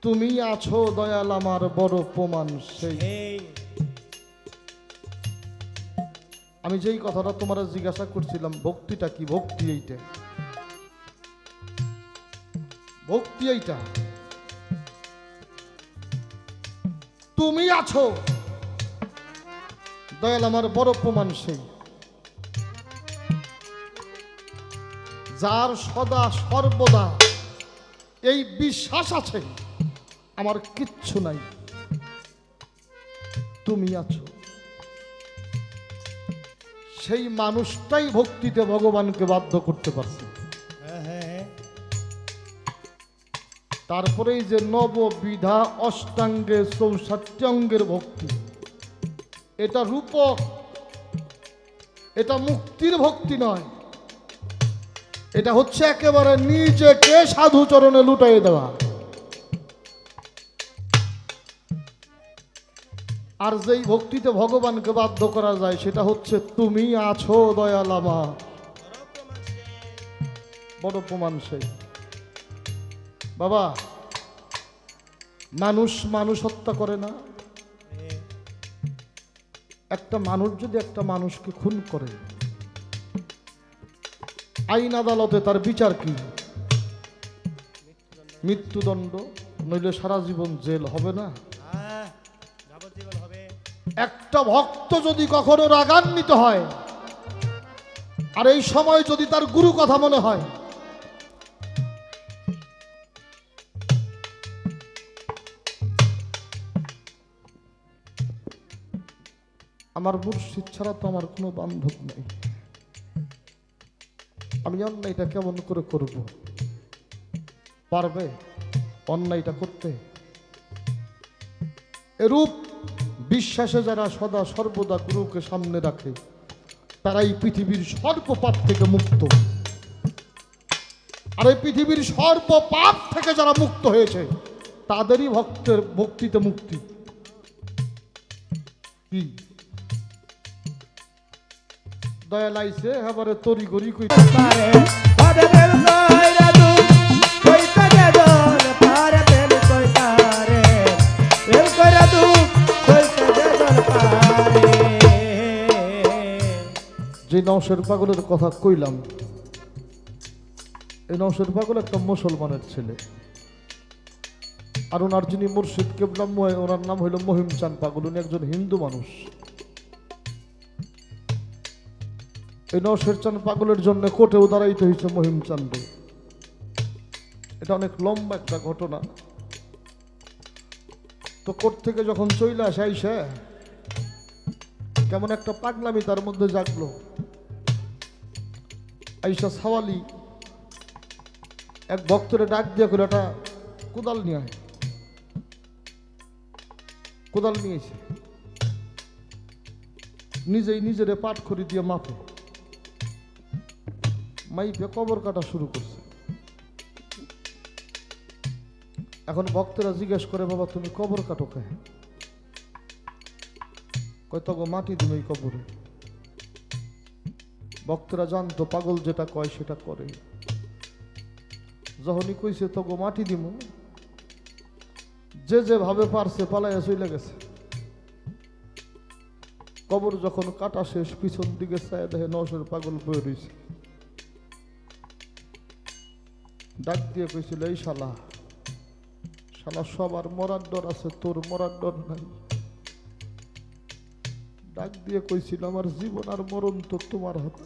তুমি আছো দয়াল আমার বড় প্রমাণ সেই। আমি যেই কথাটা তোমার জিজ্ঞাসা করছিলাম, ভক্তিটা কি? ভক্তি এইটা, ভক্তি এইটা। তুমি আছো দয়াল আমার বড় প্রমাণ সেই, যার সদা সর্বদা এই বিশ্বাস আছে আমার কিচ্ছু নাই, তুমি আছো। সেই মানুষটাই ভক্তিতে ভগবানকে বাধ্য করতে পারছে। তারপরেই যে নববিধা অষ্টাঙ্গে 64 অঙ্গের ভক্তি, এটা রূপক, এটা মুক্তির ভক্তি নয়, এটা হচ্ছে একেবারে নিজেকে সাধু চরণে লুটাই দেওয়া। আর যেই ভক্তিতে ভগবানকে বাধ্য করা যায় সেটা হচ্ছে তুমি আছো দয়াল আমার বড় প্রমাণ সেই। বাবা, মানুষ মানুষ হত্যা করে না। একটা মানুষ যদি একটা মানুষকে খুন করে, আইন আদালতে তার বিচার কি? মৃত্যুদণ্ড, নইলে সারা জীবন জেল, হবে না? একটা ভক্ত যদি কখনো রাগান্বিত হয় আর এই সময় যদি তার গুরু কথা মনে হয়, আমার মুর্শিদ ছাড়া তো আমার কোনো বান্ধব নেই, আমি অন্যায়টা কেমন করে করব? পারবে অন্যায়টা করতে? এরূপ বিশ্বাসে যারা সদা সর্বদা গুরুকে সামনে রাখে তারাই পৃথিবীর সর্বপাপ থেকে মুক্ত। আর এই পৃথিবীর সর্বপাপ থেকে যারা মুক্ত হয়েছে তাদেরই ভক্তের ভক্তিতে মুক্তি। কি দয়া লাইছে এবারে তরি গরি কই যে নওশের পাগলের কথা কইলাম, এই নওশের পাগল একটা মুসলমানের ছেলে, আর ওনার যিনি মুর্শিদ কেবলা ওনার নাম হইল মহিম চাঁদ পাগল, উনি একজন হিন্দু মানুষ। এই নওশের চাঁদ পাগলের জন্য কোর্টেও দাঁড়াইতে হয়েছে মহিম চাঁদ। এটা অনেক লম্বা একটা ঘটনা। তো কোর্ট থেকে যখন চইলে আসে আইসা কেমন একটা পাগলামি তার মধ্যে জাগলো। আইসা সাওয়ালি এক ভক্তরে ডাক দিয়ে করে একটা কোদাল নিয়ে আয়। কোদাল নিয়েছে, নিজেই নিজেরে পাট খড়ি দিয়ে মাপে মাইপে কবর কাটা শুরু করছে। এখন ভক্তরা জিজ্ঞেস করে, বাবা তুমি কবর কাটো কে? কয় তগো মাটি দিম এই কবরে। ভক্তরা জানতো পাগল যেটা কয় সেটা করে। যখনই কইছে তগো মাটি দিম, যে যেভাবে পারছে পালাইয়া চলে গেছে। কবর যখন কাটা শেষ, পিছন দিকে চায় দেখে নওশের পাগল বয়ে রয়েছে। ডাক দিয়ে কইছিল, এই শালা, শালা সবার মরার ডর আছে, তোর মরার ডর নাই। ডাক দিয়ে কইছিল, আমার জীবন আর মরণ তো তোমার হাতে,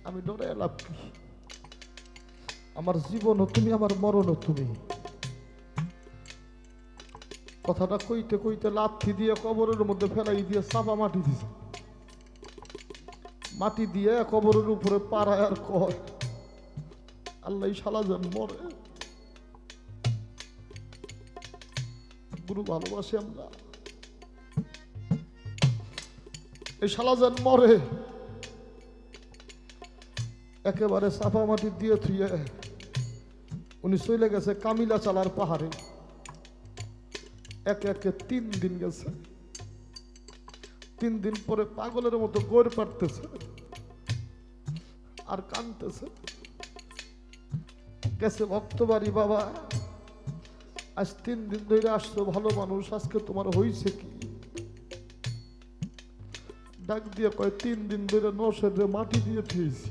আমি ডরে লাভ কি? আমার জীবনও তুমি, আমার মরণও তুমি। কথাটা কইতে কইতে লাথি দিয়ে কবরের মধ্যে ফেলাই দিয়ে চাপা মাটি দিছে। মাটি দিয়ে কবরের উপরে পাড়ায় আর কয়, আল্লাহ শালা যেন মরে। গুরু ভালোবাসি আমরা, এই শালা যেন মরে। একেবারে চাপা মাটি দিয়ে থুয়ে উনি চলে গেছে কামিলা চালার পাহাড়ে। একে একে 3 দিন গেছে। 3 দিন পরে পাগলের মতো গোর পাড়তেছে আর কাঁদতেছে। গেছে ভক্ত বাড়ি, বাবা আজ 3 দিন ধরে আসছো ভালো মানুষ, আজকে তোমার হইছে কি? ডাক দিয়ে কয় 3 দিন ধরে নৌসেরে মাটি দিয়ে থুয়েছি,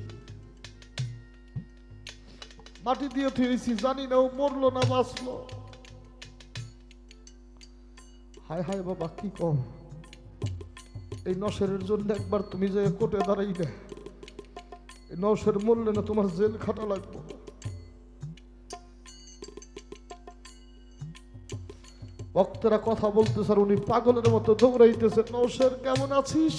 মাটি দিয়ে থুয়েছি, জানি না ও মরলো না বাঁচলো। হায় হায় বাবা কি কম, এই নৌসেরের জন্য একবার তুমি যে কোর্টে দাঁড়াই না, এই নৌসের মরলে না তোমার জেল খাটা লাগবে। ভক্তরা কথা বলতেছে আর উনি পাগলের মতো দৌড়াইতেছে, নৌসের কেমন আছিস?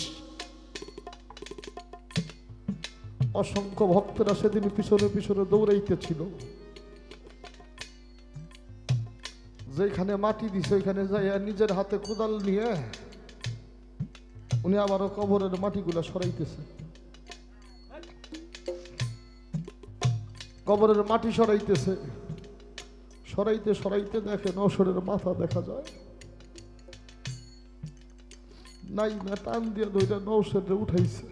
অসংখ্য ভক্তরা সেদিন পিছনে পিছনে দৌড়াইতেছিল, যেখানে মাটি দিছে ওইখানে যাইয়া নিজের হাতে কোদাল নিয়ে উনি আবারও কবরের মাটিগুলা সরাইতেছে, কবরের মাটি সরাইতেছে। সরাইতে সরাইতে দেখে নৌসরের মাথা দেখা যায়, নাই না টান দিয়ে দুইটা নৌসরে উঠাইছে,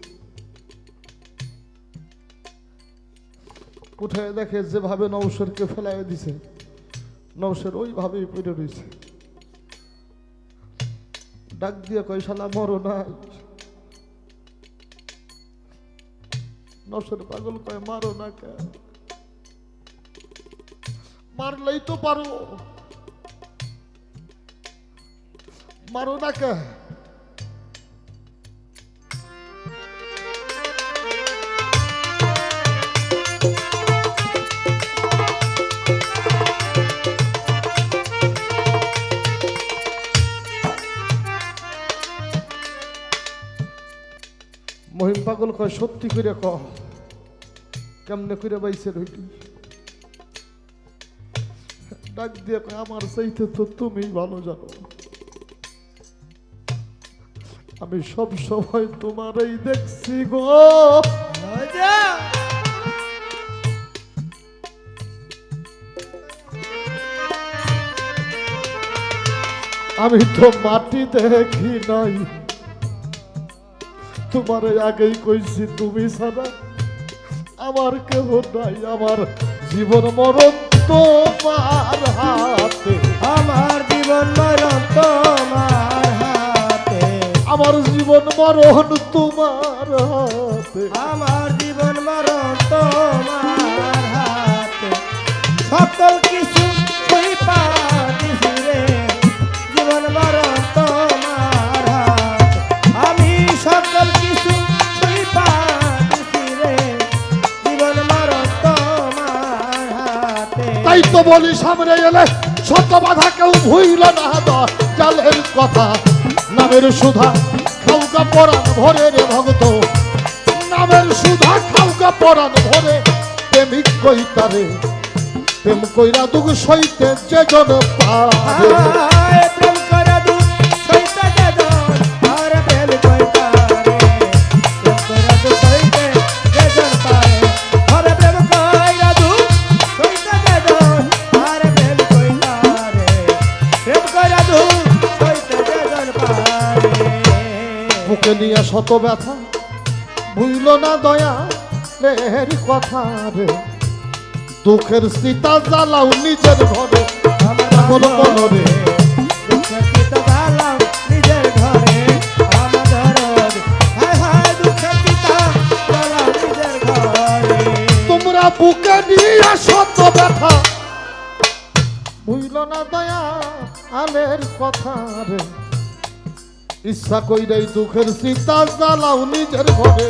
উঠে দেখে যেভাবে নৌসরকে ফেলাই দিছে নৌসর ওইভাবেই পড়ে রয়েছে। ডাক দিয়ে কয় শালা মরো না। নৌসর পাগল কয় মারো না কে, মারলেই তো পারো, মারো না কে? মহিম পাগল কয় সত্যি করে ক, কেমনে করে বাইছে রইটি? ডাক দিয়ে কয় আমার চাইতে তো তুমি ভালো জানো, আমি সব সময় তোমারই দেখছি গো। আমি তো মাটি দেখি নাই, তোমার আগেই কইছি তুমি ছাড়া আমার কেহ নাই, আমার জীবন মরণ তোমার হাতে, আমার জীবন মরণ তোমার হাতে, আমার জীবন মরণ তোমার হাতে, আমার জীবন মরণ তোমার হাতে, সকল কিছু সইপা দিছি রে, জীবন মরণ তোমার হাতে, আমি সকল কিছু সইপা দিছি রে, জীবন মরণ তোমার হাতে। তাই তো বলি সামনে এলে শত বাধা কেউ ভুইল না, জালের কথা নামের সুধা খাউকা পরাণ ভরে রে ভক্ত, নামের সুধা খাউকা পরাণ ভরে, প্রেমিক কইতারে প্রেম কইরা দুঃখ সইতে যে জন পারে, প্রেম করা দুঃখ সইতে যে জন পারে, প্রেম কইতারে প্রেম করা দুঃখ সইতে যে জন পারে, আরে প্রেম কইরা দুঃখ সইতে যে জন পারে, প্রেম কইতারে প্রেম করা দুঃখ সইতে যে জন পারে। বুকে নিয়ে শত ব্যথা ভুইল না দয়া রের কথা রে, দুঃখের সীতা জ্বালাও নিজের ঘরে, আমার মনে দুঃখের চিতা জ্বালাও নিজের ঘরে, আমার দরদ হায় হায় দুঃখের চিতা জ্বালাও নিজের ঘরে। তোমরা বুকে নিয়ে শত ব্যথা ভুইল না দয়া আলের কথা রে, ইচ্ছা কইরাই দুঃখের সীতা জ্বালাও নিজের ঘরে,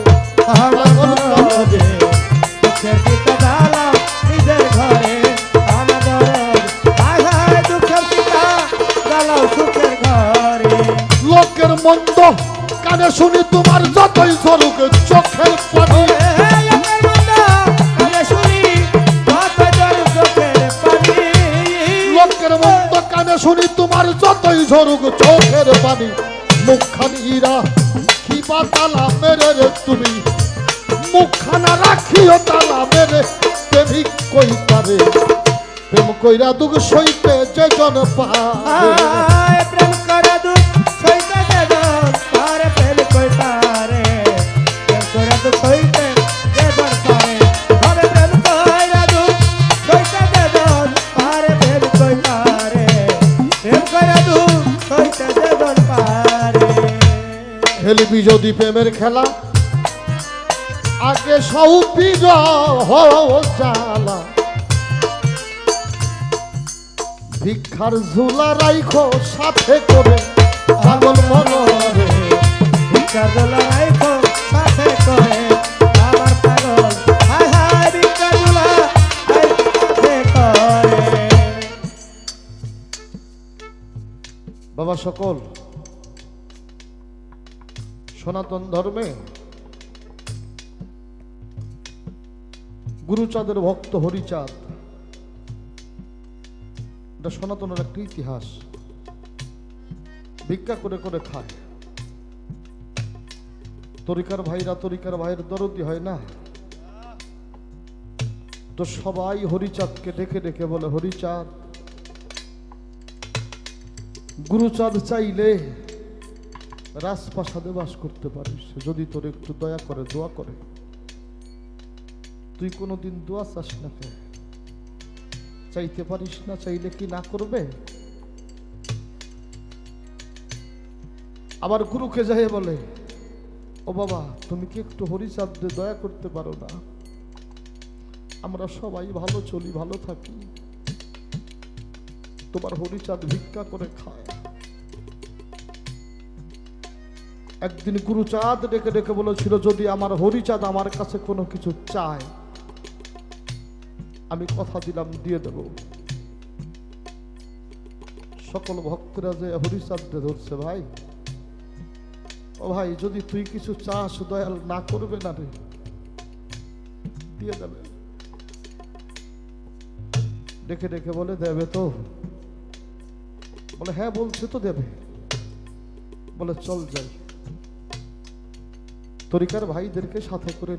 আমার দরদে দুঃখের চিতা জ্বালাও নিজের ঘরে, আমার দরদ হায় হায় দুঃখের চিতা জ্বালাও সুখের ঘরে। লোকের মন্দ কানে শুনি তোমার যতই ঝরুক চোখের পানি, লোকের মন্দ কানে শুনি তোমার যতই ঝরুক চোখের পানি, মুখখানি ইরা খিবা তালা মেরে রে তুমি, মুখখানা রাখিও তালা মেরে, প্রেমিক কইতারে প্রেম কইরা দুঃখ সইতে যে জন পারে, প্রেম করা দুঃখ সইতে যে জন পারে, প্রেম কইতারে প্রেম করা দুঃখ সইতে যে জন পারে, আরে প্রেম কইরা দুঃখ সইতে যে জন পারে, প্রেম কইতারে খেলবি যদি প্রেমের খেলা আগে সৌপি জ্বালা ভিক্ষার ঝুলা রাইখো সাথে করে পাগল মনরে ভিক্ষার ঝোলা রাইখো সাথে করে আমার পাগল হায় হায় ভিক্ষার ঝোলা রাইখো সাথে করে। বাবা সকল সনাতন ধর্মে গুরুচাঁদের ভক্ত হরিচাঁদ, এটা সনাতনের একটা ইতিহাস। ভিক্ষা করে করে খায়। তরিকার ভাইয়ের দরদি হয় না, তো সবাই হরিচাঁদকে ডেকে ডেকে বলে, হরিচাঁদ, গুরুচাঁদ চাইলে রাজপ্রাসাদে বাস করতে পারিস, যদি তোর একটু দয়া করে, দোয়া করে। তুই কোনোদিন দোয়া চাস না, কে চাইতে পারিস না? চাইলে কি না করবে? আবার গুরুকে যাই বলে, ও বাবা, তুমি কি একটু হরিচাঁদে দয়া করতে পারো না? আমরা সবাই ভালো চলি, ভালো থাকি, তোমার হরিচাঁদ ভিক্ষা করে খায়। একদিন গুরুচাঁদ ডেকে ডেকে বলেছিল, যদি আমার হরিচাঁদ আমার কাছে কোনো কিছু চায়, আমি কথা দিলাম দিয়ে দেব। সকল ভক্তরা যে হরিচাঁদকে ধরছে, ভাই ও ভাই, যদি তুই কিছু চাস, দয়াল না করবে না রে, দিয়ে দেবে। ডেকে ডেকে বলে, দেবে তো? বলে, হ্যাঁ বলছে তো দেবে। বলে, চল যাই। তরিকার ভাইদেরকে সাথে করে